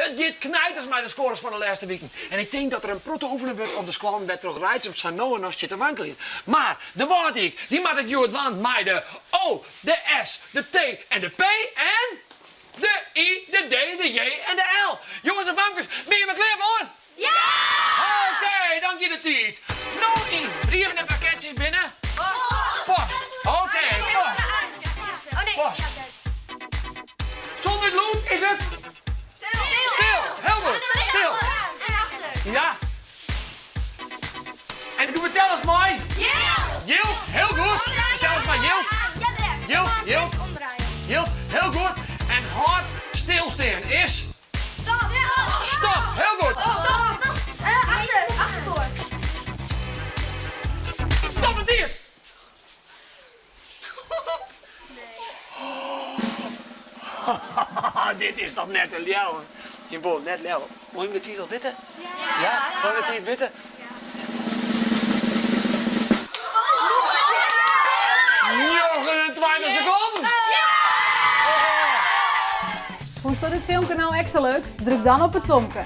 Het gaat knijters met de scores van de laatste weken. En ik denk dat er een protte oefenen wordt op de squallen werd terug rijdt om Sanoa nog te wankelen. Maar de woord die maak ik jou het want met de O, de S, de T en de P en de I, de D, de J en de L. Jongens en vankers, ben je me klaar voor? Ja! Oké, dank je de tijd. Nou in, brieven en pakketjes binnen. Post. Oké, post. Oh nee. Post. Zonder het loop is het stil. Heel goed. Stil. En achter. Ja. En doe vertel eens mooi. Jilt, heel goed. Vertel eens maar, Jilt. Jilt, Jilt. Jilt, heel goed. En hard stilstaan is stop. Heel goed. Achtervoor. Stop het hier. Dit is toch net een leeuw. Je woont net leeuw. Moet je met die al witten? Ja? Moet je met die witten? Jochen, een 20 seconden. Vond je dit filmpje nou extra leuk? Druk dan op het tomke.